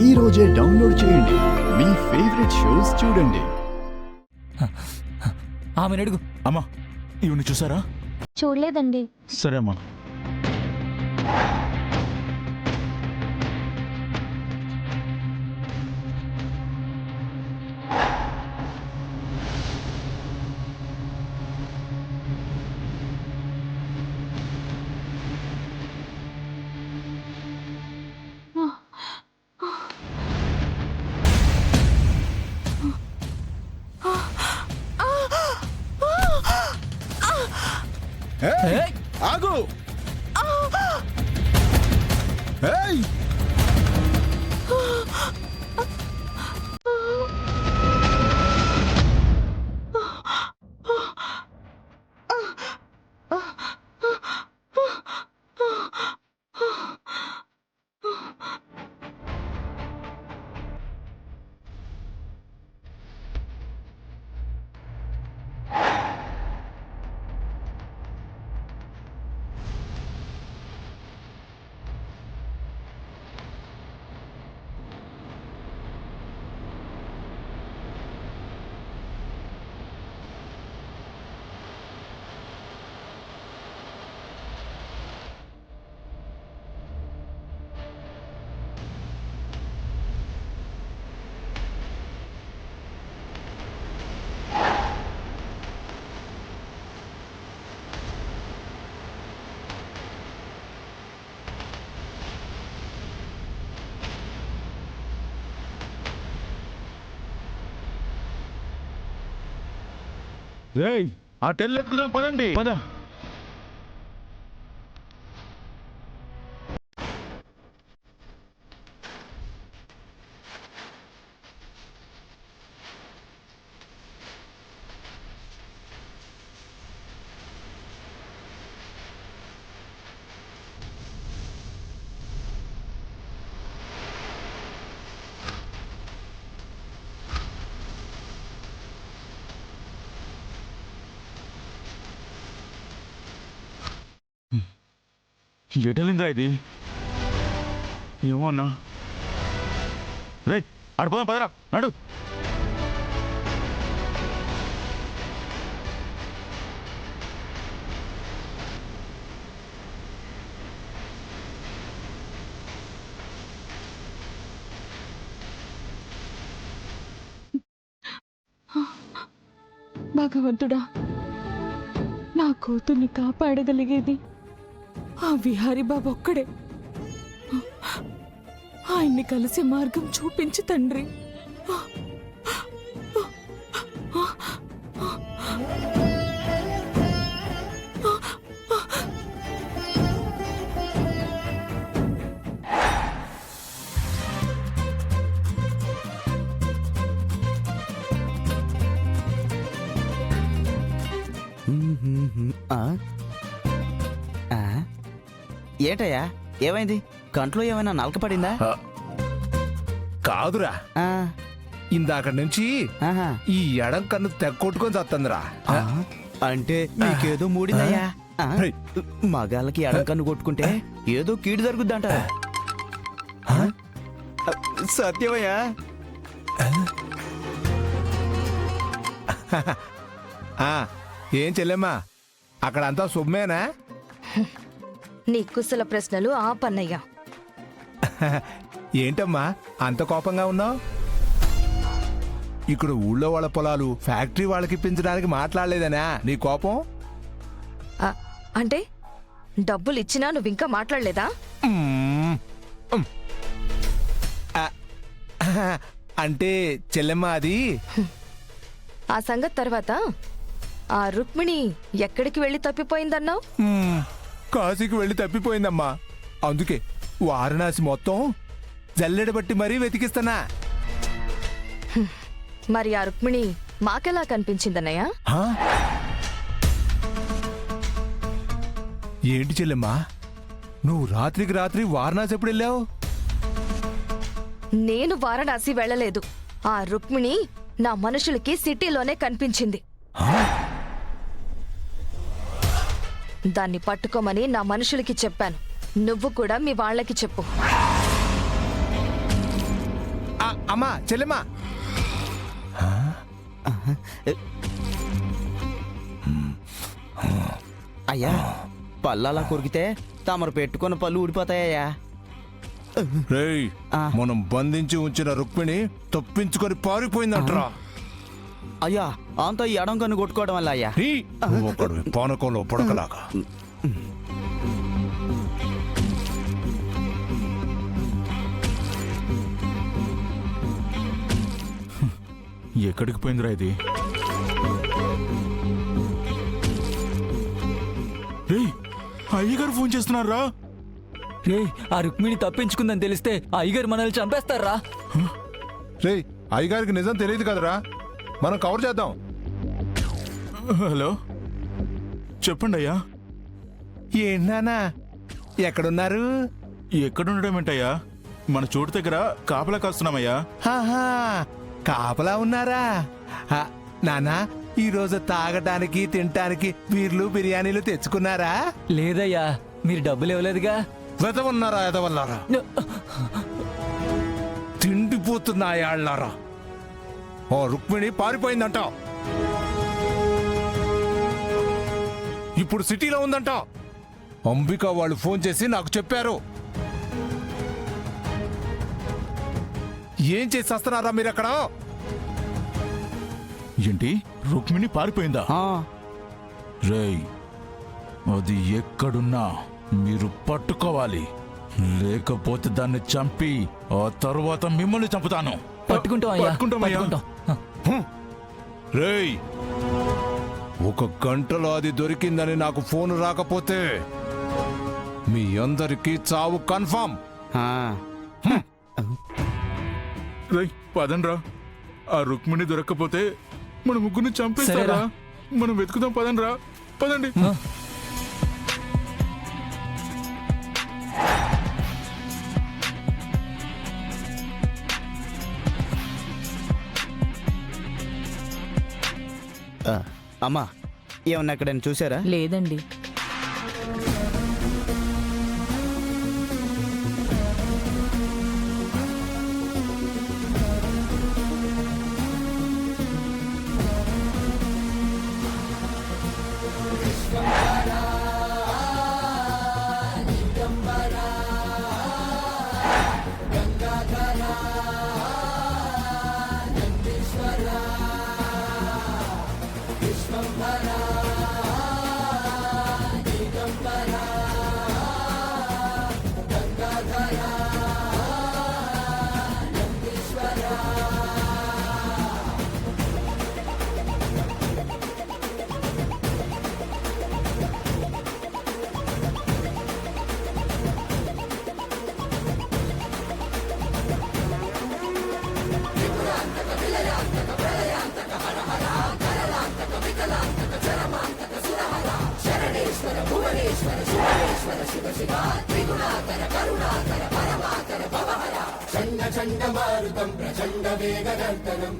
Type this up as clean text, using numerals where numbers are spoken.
ఈ రోజే డౌన్లోడ్ చేయండి. మీ ఫేవరెట్ షోస్ చూడండి. ఆమెను అడుగు. అమ్మా, ఇవన్నీ చూసారా? చూడలేదండి. సరే అమ్మా. ఏయ్! ఆగు! ఏయ్! ఏయ్! ఆ టెల్లెక్కుదాం, పదండి, పద. ఎటెళ్ళిందా ఇది? ఏమో అన్నా. రే, ఆడిపోదాం, పదరా, నడు. భగవంతుడా, నా కూతుర్ని కాపాడగలిగేది ఆ విహారీ బాబు ఒక్కడే. ఆయన్ని కలిసే మార్గం చూపించి తండ్రి. ఏంటయ్యా, ఏమైంది? కంట్లో ఏమైనా నలక పడిందా? కాదురా, ఇందాక నుంచి ఆహా. ఈ ఎడం కన్ను తెగొట్టుకొని చత్తందిరా. అంటే నీకేదో మూడిందయ్యా. హై. మగాళ్ళకి ఎడం కన్ను కొట్టుకుంటే ఏదో కీడు జరుగుద్దంట. సత్యమయ్యా? ఏం చెల్లెమ్మా, అక్కడంతా శుభమేనా? నీ కుశల ప్రశ్నలు ఆపన్నయ్యా. ఏంటమ్మా అంత కోపంగా ఉన్నావు? ఇక్కడ ఊళ్ళో వాళ్ళ పొలాలు ఫ్యాక్టరీ వాళ్ళకి ఇప్పించడానికి మాట్లాడలేదనా నీ కోపం? అంటే డబ్బులు ఇచ్చినా నువ్వింకా మాట్లాడలేదా? అంటే చెల్లెమ్మ, అది ఆ సంగతి తర్వాత ఆ రుక్మిణి ఎక్కడికి వెళ్ళి తప్పిపోయిందన్నావు? కాశీకి వెళ్ళి తప్పిపోయిందమ్మా. అందుకే వారణాసి మొత్తం జల్లెడబట్టి మరీ వెతికిస్తానా. మరి ఆ రుక్మిణి మాకెలా కనిపించిందన్నయ్యా? ఏంటి చెల్లెమ్మా, నువ్వు రాత్రికి రాత్రి వారణాసి ఎప్పుడు వెళ్ళావు? నేను వారణాసి వెళ్ళలేదు. ఆ రుక్మిణి నా మనుషులకి సిటీలోనే కనిపించింది. దాన్ని పట్టుకోమని నా మనుషులకి చెప్పాను. నువ్వు కూడా మీ వాళ్ళకి చెప్పు. అమ్మా చెల్లెమ్మా అయ్యా పళ్ళు అలా కొరికితే తమరు పెట్టుకున్న పళ్ళు ఊడిపోతాయ్యా. రేయ్ ఆ. మనం బంధించి ఉంచిన రుక్మిణి తప్పించుకొని పారిపోయిందంటరా. అయ్యా అంతా ఈ ఎడం కన్ను కొట్టుకోవడం వల్ల అయ్యా. నీ ఒకడు పానకంలో పొడకలాగా. ఎక్కడికి పోయిందిరా ఇది? రేయ్, అయ్యగారు ఫోన్ చేస్తున్నారా? రే ఆ రుక్మిణి తప్పించుకుందని తెలిస్తే ఆ అయ్యగారు మనల్ని చంపేస్తారా? రేయ్ అయ్యగారికి నిజం తెలియదు కదరా, మనం కవర్ చేద్దాం. హలో, చెప్పండి అయ్యా. ఏంటన్నా ఎక్కడున్నారు? ఎక్కడుండడం ఏంటయ్యా? మన చోటు దగ్గర కాపలా కాస్తున్నామయ్యా. ఆహా, కాపలా ఉన్నారా? నానా ఈరోజు తాగటానికి తినటానికి బీర్లు బిర్యానీలు తెచ్చుకున్నారా? లేదయ్యా, మీరు డబ్బులు ఇవ్వలేదుగా. వెదవన్నారా ఎదవల్లారా, తిండిపోతున్నాయాళ్ళారా. ఓ రుక్మిణి పారిపోయిందంట, ఇప్పుడు సిటీలో ఉందంట. అంబిక వాళ్ళు ఫోన్ చేసి నాకు చెప్పారు. ఏం చేసి వస్తున్నారా మీరు అక్కడ? ఏంటి, రుక్మిణి పారిపోయిందా? ఆ, రేయ్, అది ఎక్కడున్నా మీరు పట్టుకోవాలి, లేకపోతే దాన్ని చంపి ఆ తరువాత మిమ్మల్ని చంపుతాను. పట్టుకుంటాం అయ్యా, పట్టుకుంటామయ్యా. పట్టుకుంటాం. రేయ్, ఒక గంటలో అది దొరికిందని నాకు ఫోన్ రాకపోతే మీ అందరికీ చావు కన్ఫర్మ్. ఆ. రేయ్, పదండ్రా. ఆ రుక్మిణి దొరక్కపోతే మన ముగ్గురిని చంపేస్తారా? సరేరా. మనం వెతుకుదాం, పదండ్రా, పదండి. అమ్మా ఏమన్నా ఎక్కడైనా చూసారా? లేదండి. చండ చండ మారుతం ప్రచండ వేగ గర్దనం